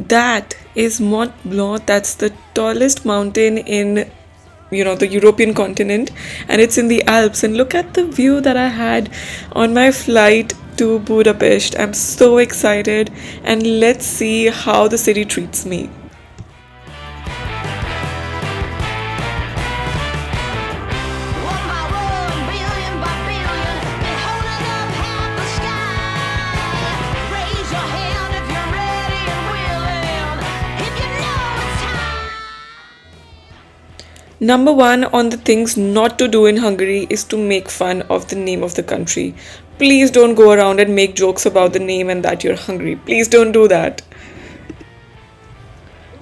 That is Mont Blanc. That's the tallest mountain in the European continent, and it's in the Alps. And look at the view that I had on my flight to Budapest. I'm so excited, and let's see how the city treats me. One by one, billion by billion, been holding up half the sky. Raise your hand if you're ready and willing, if you know it's time. Number one on the things not to do in Hungary is to make fun of the name of the country. Please don't go around and make jokes about the name and that you're hungry. Please don't do that.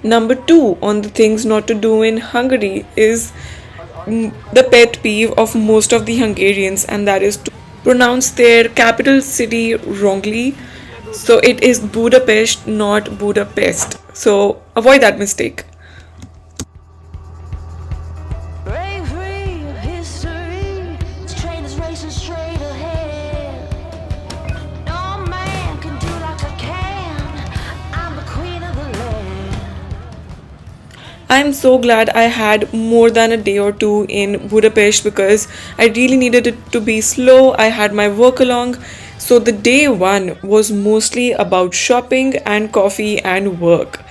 Number two on the things not to do in Hungary is the pet peeve of most of the Hungarians, and that is to pronounce their capital city wrongly. So it is Budapest, not Budapest. So avoid that mistake. Break free of history, this train is racing straight ahead. No man can do like I can, I'm the queen of the land. I'm so glad I had more than a day or two in Budapest because I really needed it to be slow. I had my work along. So the day one was mostly about shopping and coffee and work.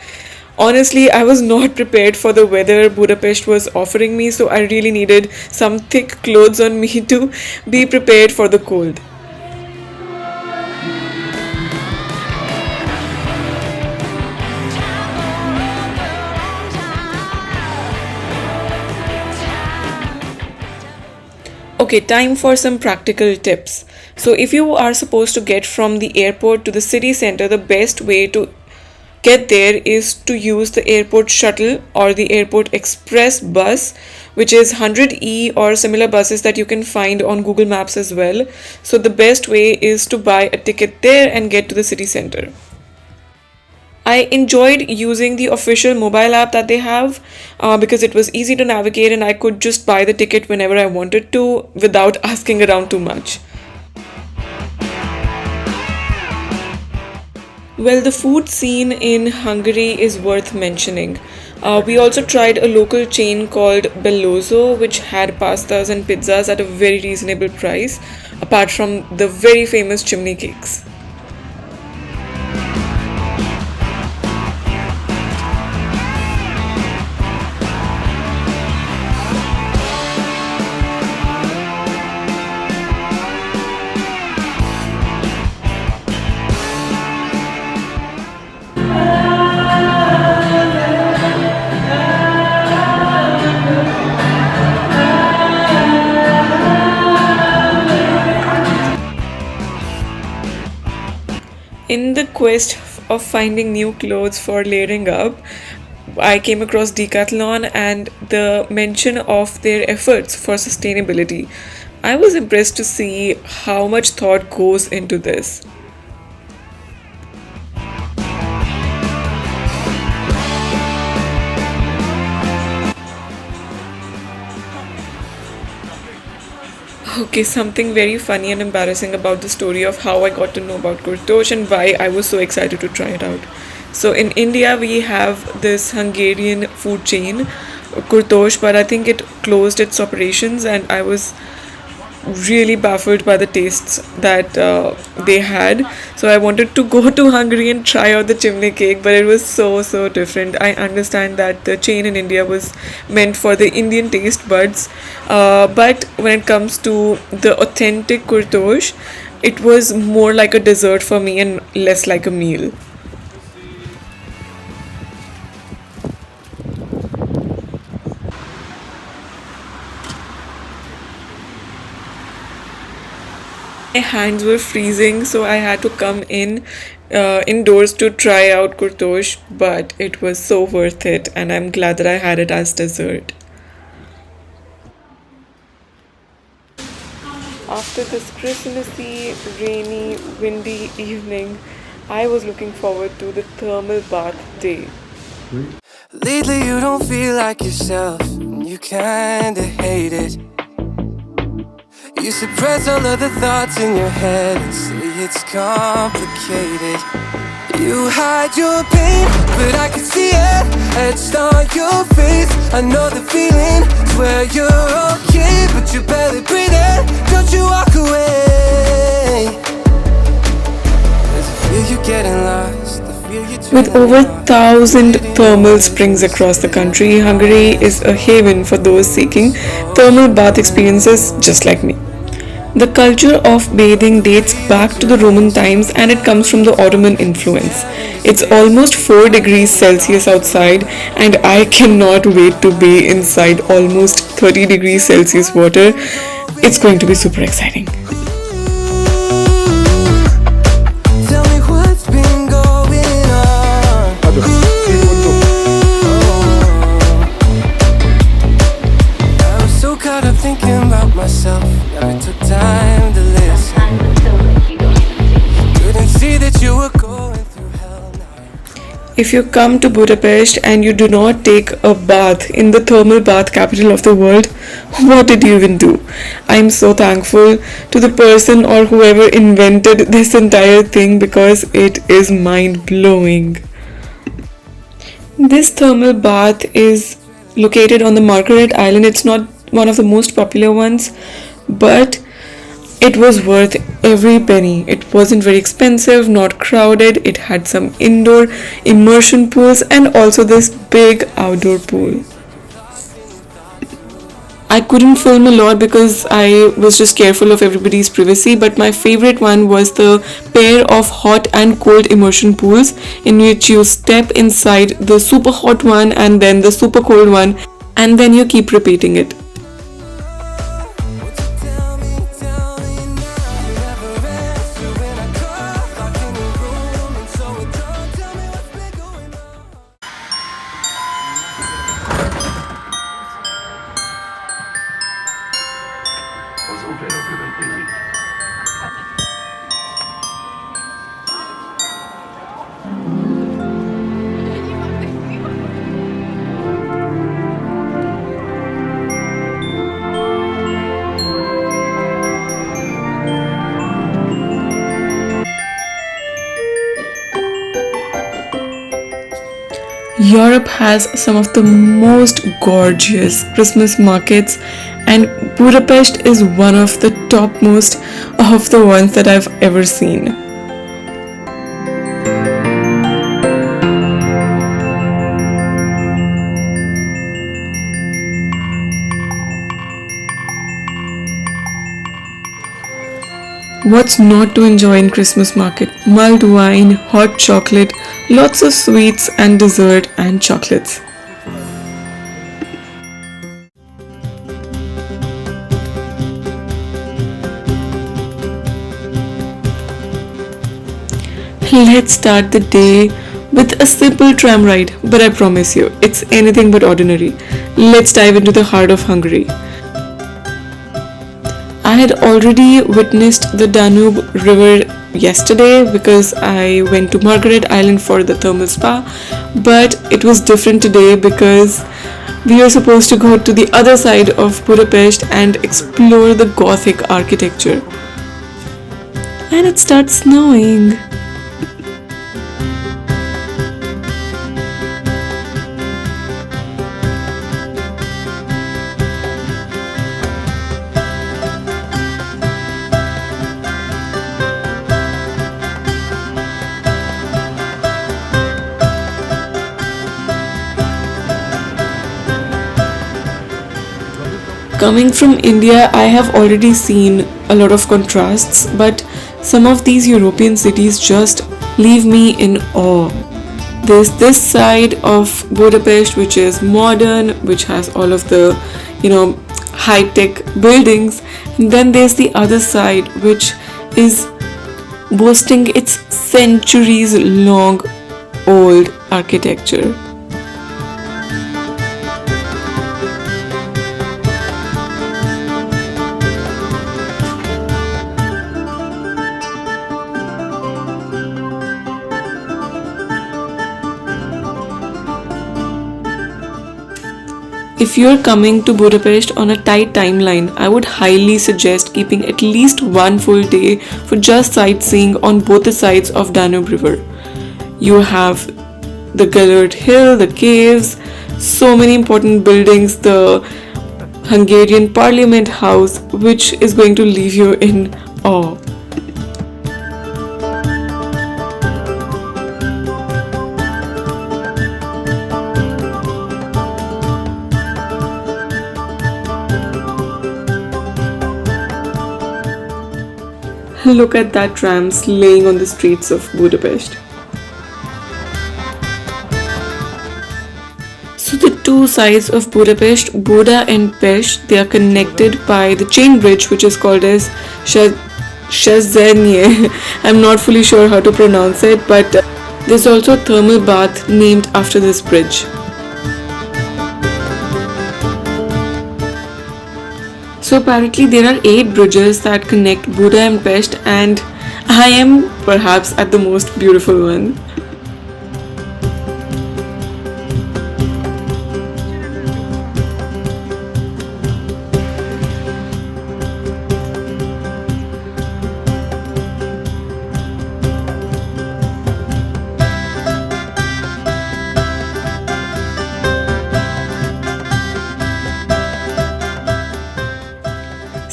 Honestly, I was not prepared for the weather Budapest was offering me, so I really needed some thick clothes on me to be prepared for the cold. Okay, time for some practical tips. So, if you are supposed to get from the airport to the city center, the best way to get there is to use the airport shuttle or the airport express bus, which is 100E or similar buses that you can find on Google Maps as well. So, the best way is to buy a ticket there and get to the city center. I enjoyed using the official mobile app that they have because it was easy to navigate and I could just buy the ticket whenever I wanted to without asking around too much. Well, the food scene in Hungary is worth mentioning. We also tried a local chain called Belloso, which had pastas and pizzas at a very reasonable price, apart from the very famous chimney cakes. In the quest of finding new clothes for layering up, I came across Decathlon and the mention of their efforts for sustainability. I was impressed to see how much thought goes into this. Okay, something very funny and embarrassing about the story of how I got to know about Kurtosh and why I was so excited to try it out. So, in India, we have this Hungarian food chain, Kurtosh, but I think it closed its operations, and I was really baffled by the tastes that they had. So I wanted to go to Hungary and try out the chimney cake, but it was so different. I understand that the chain in India was meant for the Indian taste buds, but when it comes to the authentic kurtosh, it was more like a dessert for me and less like a meal. My hands were freezing, so I had to come indoors to try out kurtosh, but it was so worth it, and I'm glad that I had it as dessert. After this Christmassy, rainy, windy evening, I was looking forward to the thermal bath day. Lately you don't feel like yourself, and you kinda hate it. You suppress all of the thoughts in your head and say it's complicated. You You hide your pain, but I can see it etched on your face. I know the feeling, swear you're okay, but you're barely breathing. Don't you walk away. There's a feel you're getting lost. With over 1,000 thermal springs across the country, Hungary is a haven for those seeking thermal bath experiences just like me. The culture of bathing dates back to the Roman times and it comes from the Ottoman influence. It's almost 4 degrees Celsius outside and I cannot wait to be inside almost 30 degrees Celsius water. It's going to be super exciting. Tell me what's been going on. I was so caught up thinking about myself. Never took time to listen. Couldn't see that you were going through hell now. If you come to Budapest and you do not take a bath in the thermal bath capital of the world, what did you even do? I am so thankful to the person or whoever invented this entire thing because it is mind blowing. This thermal bath is located on the Margaret Island. It's not one of the most popular ones, but it was worth every penny. It wasn't very expensive, not crowded. It had some indoor immersion pools and also this big outdoor pool. I couldn't film a lot because I was just careful of everybody's privacy, but my favorite one was the pair of hot and cold immersion pools in which you step inside the super hot one and then the super cold one and then you keep repeating it. Europe has some of the most gorgeous Christmas markets and Budapest is one of the topmost of the ones that I've ever seen. What's not to enjoy in Christmas market? Mulled wine, hot chocolate, lots of sweets and dessert and chocolates. Let's start the day with a simple tram ride, but I promise you, it's anything but ordinary. Let's dive into the heart of Hungary. I had already witnessed the Danube river yesterday because I went to Margaret Island for the thermal spa, but it was different today because we are supposed to go to the other side of Budapest and explore the Gothic architecture. And it starts snowing. Coming from India, I have already seen a lot of contrasts, but some of these European cities just leave me in awe. There's this side of Budapest which is modern, which has all of the, high-tech buildings, and then there's the other side which is boasting its centuries long old architecture. If you're coming to Budapest on a tight timeline, I would highly suggest keeping at least one full day for just sightseeing on both the sides of Danube River. You have the Gellert Hill, the caves, so many important buildings, the Hungarian Parliament House, which is going to leave you in awe. Look at that trams laying on the streets of Budapest. So the two sides of Budapest, Buda and Pest, they are connected by the chain bridge which is called as Széchenyi. I'm not fully sure how to pronounce it, but there's also a thermal bath named after this bridge. So apparently there are 8 bridges that connect Buda and Pest, and I am perhaps at the most beautiful one.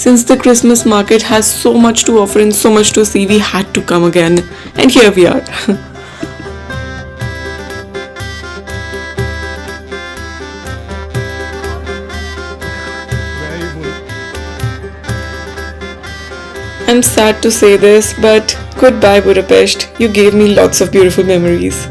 Since the Christmas market has so much to offer and so much to see, we had to come again. And here we are. I'm sad to say this, but goodbye Budapest. You gave me lots of beautiful memories.